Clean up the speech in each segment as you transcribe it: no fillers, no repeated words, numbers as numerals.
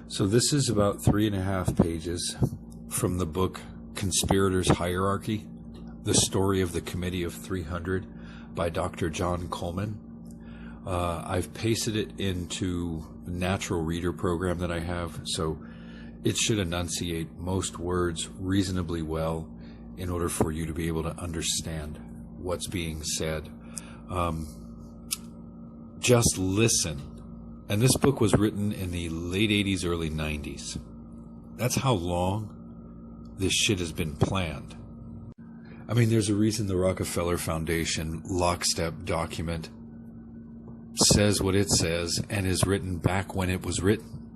So this is about 3.5 pages from the book Conspirators' Hierarchy, The Story of the Committee of 300 by Dr. John Coleman. I've pasted it into a natural reader program that I have, so it should enunciate most words reasonably well in order for you to be able to understand what's being said. Just listen. And this book was written in the late 80s, early 90s. That's how long this shit has been planned. I mean, there's a reason the Rockefeller Foundation lockstep document says what it says and is written back when it was written.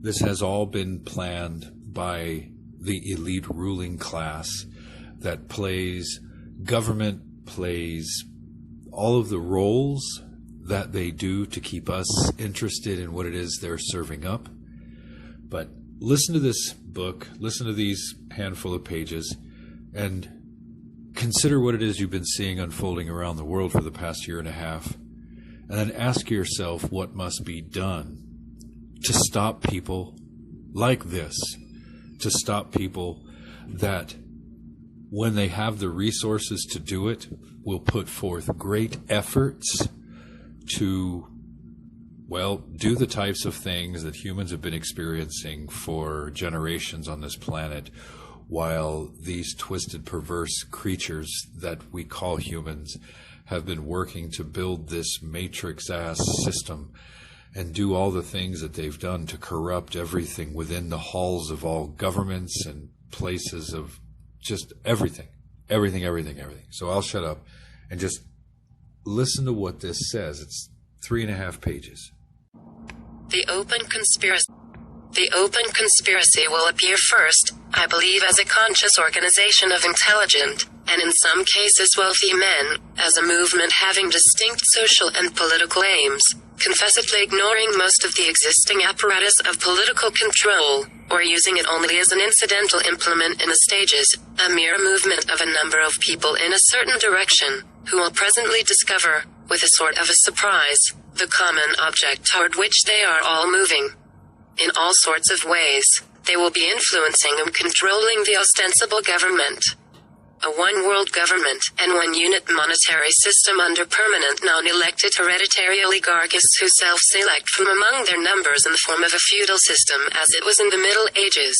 This has all been planned by the elite ruling class that government plays all of the roles that they do to keep us interested in what it is they're serving up. But listen to this book, listen to these handful of pages, and consider what it is you've been seeing unfolding around the world for the past 1.5 years, and then ask yourself what must be done to stop people like this, to stop people that, when they have the resources to do it, will put forth great efforts to, well, do the types of things that humans have been experiencing for generations on this planet, while these twisted, perverse creatures that we call humans have been working to build this matrix-ass system and do all the things that they've done to corrupt everything within the halls of all governments and places of just everything. So I'll shut up and just listen to what this says. It's 3.5 pages. The open conspiracy will appear first, I believe, as a conscious organization of intelligent, and in some cases wealthy men, as a movement having distinct social and political aims, confessedly ignoring most of the existing apparatus of political control, or using it only as an incidental implement in the stages, a mere movement of a number of people in a certain direction, who will presently discover, with a sort of a surprise, the common object toward which they are all moving. In all sorts of ways, they will be influencing and controlling the ostensible government. A one-world government and one-unit monetary system under permanent non-elected hereditary oligarchists who self-select from among their numbers in the form of a feudal system as it was in the Middle Ages.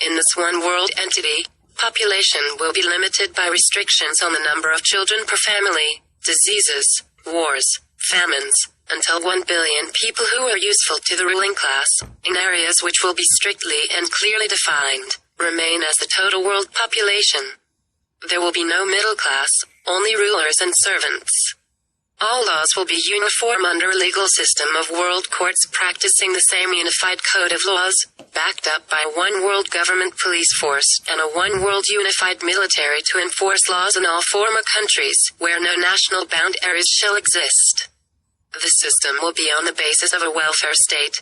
In this one-world entity, population will be limited by restrictions on the number of children per family, diseases, wars, famines, until 1 billion people who are useful to the ruling class, in areas which will be strictly and clearly defined, remain as the total world population. There will be no middle class, only rulers and servants. All laws will be uniform under a legal system of world courts practicing the same unified code of laws, backed up by one world government police force and a one world unified military to enforce laws in all former countries where no national boundaries shall exist. The system will be on the basis of a welfare state.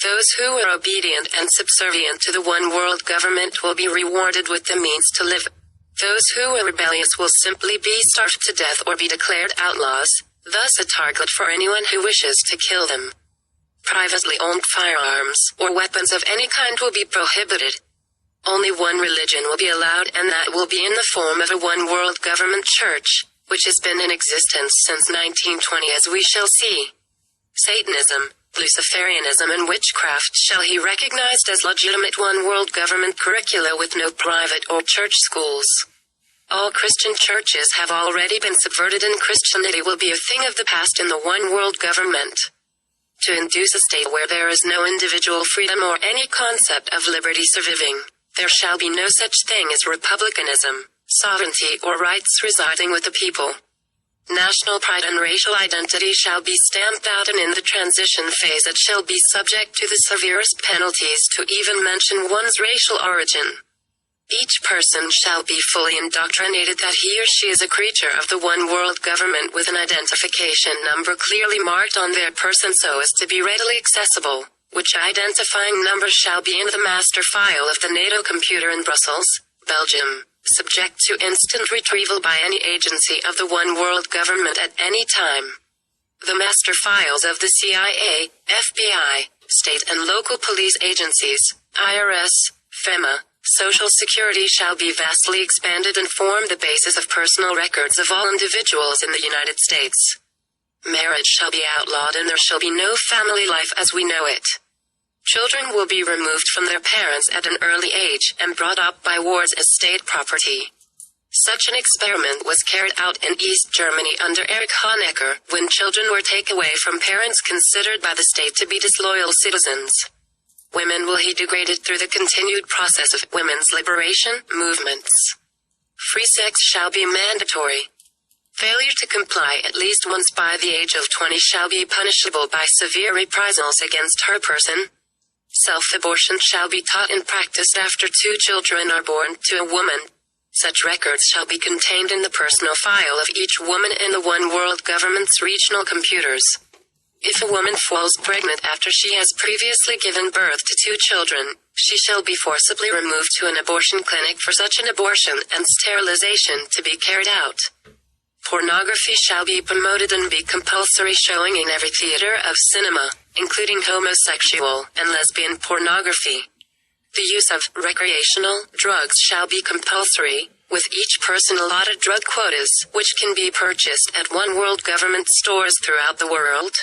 Those who are obedient and subservient to the one world government will be rewarded with the means to live. Those who are rebellious will simply be starved to death or be declared outlaws, thus a target for anyone who wishes to kill them. Privately owned firearms or weapons of any kind will be prohibited. Only one religion will be allowed, and that will be in the form of a one world government church, which has been in existence since 1920, as we shall see. Satanism, Luciferianism and witchcraft shall be recognized as legitimate one-world government curricula with no private or church schools. All Christian churches have already been subverted, and Christianity will be a thing of the past in the one-world government. To induce a state where there is no individual freedom or any concept of liberty surviving, there shall be no such thing as republicanism, sovereignty or rights residing with the people. National pride and racial identity shall be stamped out, and in the transition phase it shall be subject to the severest penalties to even mention one's racial origin. Each person shall be fully indoctrinated that he or she is a creature of the one world government with an identification number clearly marked on their person so as to be readily accessible, which identifying number shall be in the master file of the NATO computer in Brussels, Belgium, subject to instant retrieval by any agency of the one world government at any time. The master files of the CIA, FBI, state and local police agencies, IRS, FEMA, Social Security shall be vastly expanded and form the basis of personal records of all individuals in the United States. Marriage shall be outlawed and there shall be no family life as we know it. Children will be removed from their parents at an early age and brought up by wards as state property. Such an experiment was carried out in East Germany under Erich Honecker, when children were taken away from parents considered by the state to be disloyal citizens. Women will be degraded through the continued process of women's liberation movements. Free sex shall be mandatory. Failure to comply at least once by the age of 20 shall be punishable by severe reprisals against her person. Self-abortion shall be taught and practiced after 2 children are born to a woman. Such records shall be contained in the personal file of each woman in the One World Government's regional computers. If a woman falls pregnant after she has previously given birth to 2 children, she shall be forcibly removed to an abortion clinic for such an abortion and sterilization to be carried out. Pornography shall be promoted and be compulsory showing in every theater of cinema, including homosexual and lesbian pornography. The use of recreational drugs shall be compulsory, with each person allotted drug quotas, which can be purchased at One World Government stores throughout the world.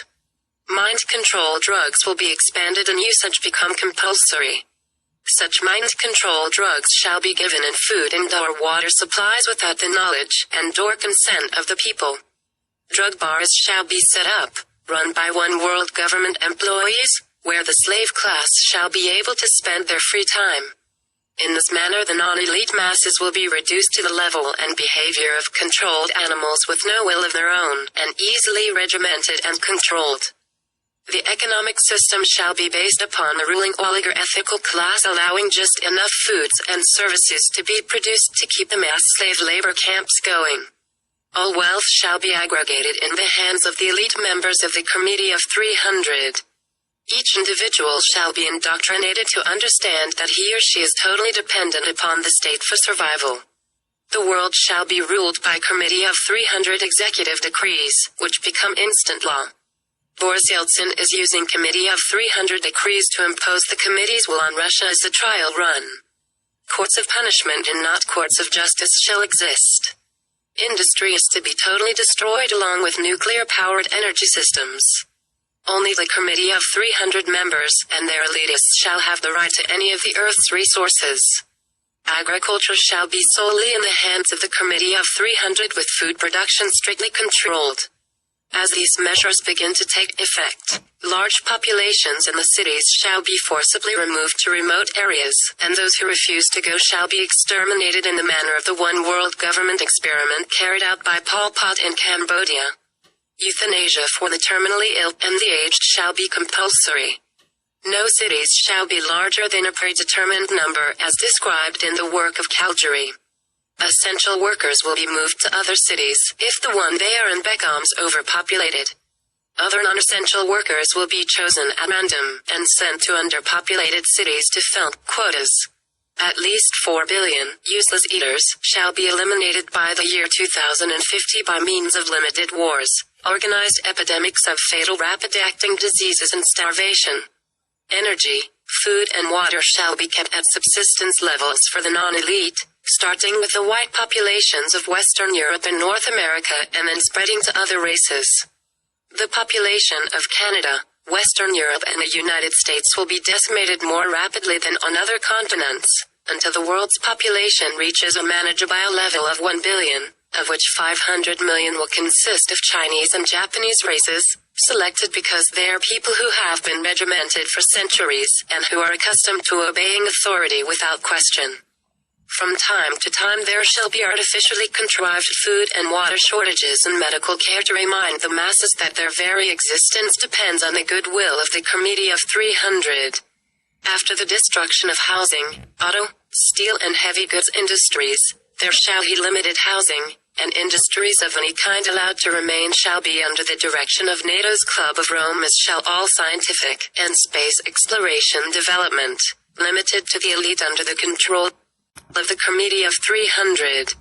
Mind control drugs will be expanded and usage become compulsory. Such mind control drugs shall be given in food and or water supplies without the knowledge and or consent of the people. Drug bars shall be set up, run by One World Government employees, where the slave class shall be able to spend their free time. In this manner the non-elite masses will be reduced to the level and behavior of controlled animals with no will of their own, and easily regimented and controlled. The economic system shall be based upon the ruling oligarchical class allowing just enough foods and services to be produced to keep the mass slave labor camps going. All wealth shall be aggregated in the hands of the elite members of the Committee of 300. Each individual shall be indoctrinated to understand that he or she is totally dependent upon the state for survival. The world shall be ruled by Committee of 300 executive decrees, which become instant law. Boris Yeltsin is using Committee of 300 decrees to impose the committee's will on Russia as the trial run. Courts of punishment and not courts of justice shall exist. Industry is to be totally destroyed along with nuclear-powered energy systems. Only the Committee of 300 members and their elitists shall have the right to any of the Earth's resources. Agriculture shall be solely in the hands of the Committee of 300 with food production strictly controlled. As these measures begin to take effect, large populations in the cities shall be forcibly removed to remote areas, and those who refuse to go shall be exterminated in the manner of the One World Government experiment carried out by Pol Pot in Cambodia. Euthanasia for the terminally ill and the aged shall be compulsory. No cities shall be larger than a predetermined number as described in the work of Calgary. Essential workers will be moved to other cities if the one they are in becomes overpopulated. Other non-essential workers will be chosen at random and sent to underpopulated cities to fill quotas. At least 4 billion useless eaters shall be eliminated by the year 2050 by means of limited wars, organized epidemics of fatal rapid-acting diseases and starvation. Energy, food and water shall be kept at subsistence levels for the non-elite, starting with the white populations of Western Europe and North America and then spreading to other races. The population of Canada, Western Europe and the United States will be decimated more rapidly than on other continents, until the world's population reaches a manageable level of 1 billion, of which 500 million will consist of Chinese and Japanese races, selected because they are people who have been regimented for centuries and who are accustomed to obeying authority without question. From time to time there shall be artificially contrived food and water shortages and medical care to remind the masses that their very existence depends on the goodwill of the Committee of 300. After the destruction of housing, auto, steel and heavy goods industries, there shall be limited housing, and industries of any kind allowed to remain shall be under the direction of NATO's Club of Rome as shall all scientific and space exploration development, limited to the elite under the control of the Committee of 300.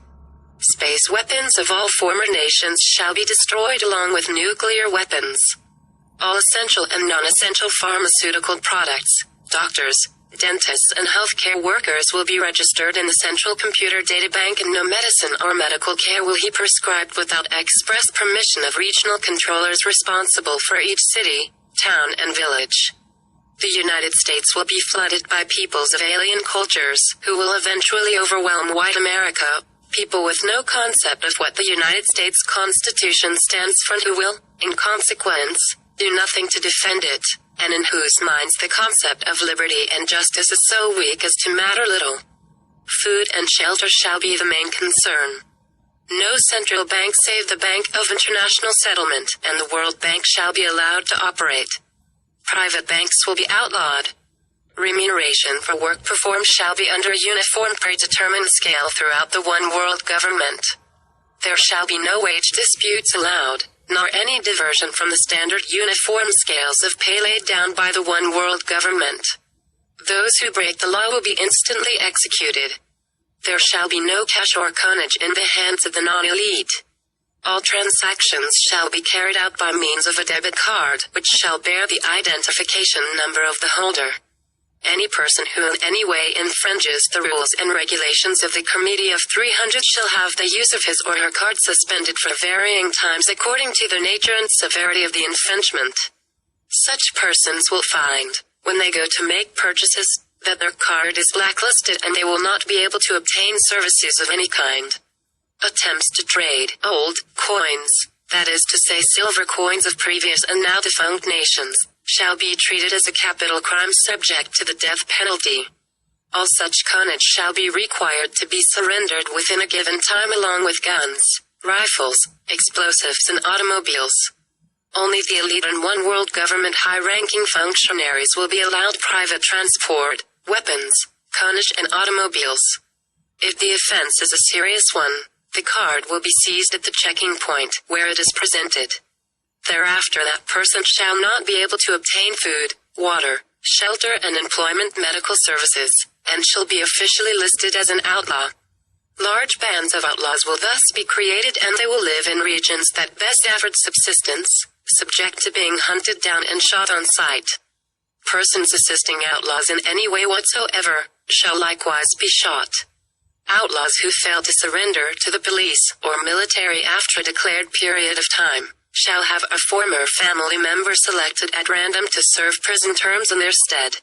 Space weapons of all former nations shall be destroyed along with nuclear weapons. All essential and non-essential pharmaceutical products, doctors, dentists and healthcare workers will be registered in the Central Computer Databank, and no medicine or medical care will be prescribed without express permission of regional controllers responsible for each city, town and village. The United States will be flooded by peoples of alien cultures, who will eventually overwhelm white America, people with no concept of what the United States Constitution stands for, who will, in consequence, do nothing to defend it, and in whose minds the concept of liberty and justice is so weak as to matter little. Food and shelter shall be the main concern. No central bank save the Bank of International Settlement and the World Bank shall be allowed to operate. Private banks will be outlawed. Remuneration for work performed shall be under a uniform predetermined scale throughout the one world government. There shall be no wage disputes allowed, nor any diversion from the standard uniform scales of pay laid down by the one world government. Those who break the law will be instantly executed. There shall be no cash or coinage in the hands of the non-elite. All transactions shall be carried out by means of a debit card, which shall bear the identification number of the holder. Any person who in any way infringes the rules and regulations of the Committee of 300 shall have the use of his or her card suspended for varying times according to the nature and severity of the infringement. Such persons will find, when they go to make purchases, that their card is blacklisted and they will not be able to obtain services of any kind. Attempts to trade old coins, that is to say silver coins of previous and now defunct nations, shall be treated as a capital crime subject to the death penalty. All such coinage shall be required to be surrendered within a given time along with guns, rifles, explosives and automobiles. Only the elite and one world government high-ranking functionaries will be allowed private transport, weapons, coinage and automobiles. If the offense is a serious one, the card will be seized at the checking point where it is presented. Thereafter that person shall not be able to obtain food, water, shelter and employment medical services, and shall be officially listed as an outlaw. Large bands of outlaws will thus be created and they will live in regions that best afford subsistence, subject to being hunted down and shot on sight. Persons assisting outlaws in any way whatsoever shall likewise be shot. Outlaws who fail to surrender to the police or military after a declared period of time shall have a former family member selected at random to serve prison terms in their stead.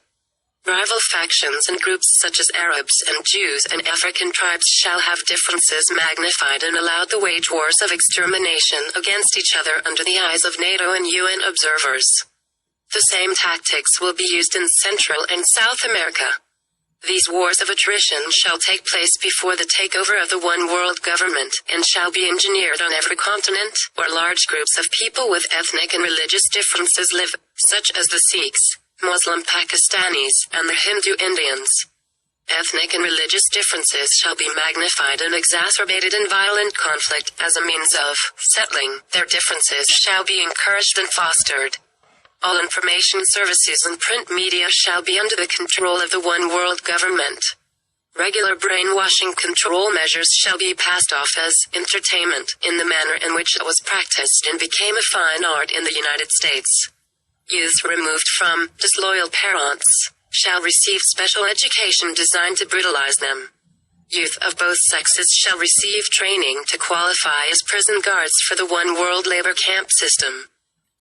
Rival factions and groups such as Arabs and Jews and African tribes shall have differences magnified and allowed to wage wars of extermination against each other under the eyes of NATO and UN observers. The same tactics will be used in Central and South America. These wars of attrition shall take place before the takeover of the one world government and shall be engineered on every continent where large groups of people with ethnic and religious differences live, such as the Sikhs, Muslim Pakistanis, and the Hindu Indians. Ethnic and religious differences shall be magnified and exacerbated in violent conflict as a means of settling their differences shall be encouraged and fostered. All information services and print media shall be under the control of the one world government. Regular brainwashing control measures shall be passed off as entertainment in the manner in which it was practiced and became a fine art in the United States. Youths removed from disloyal parents shall receive special education designed to brutalize them. Youth of both sexes shall receive training to qualify as prison guards for the one world labor camp system.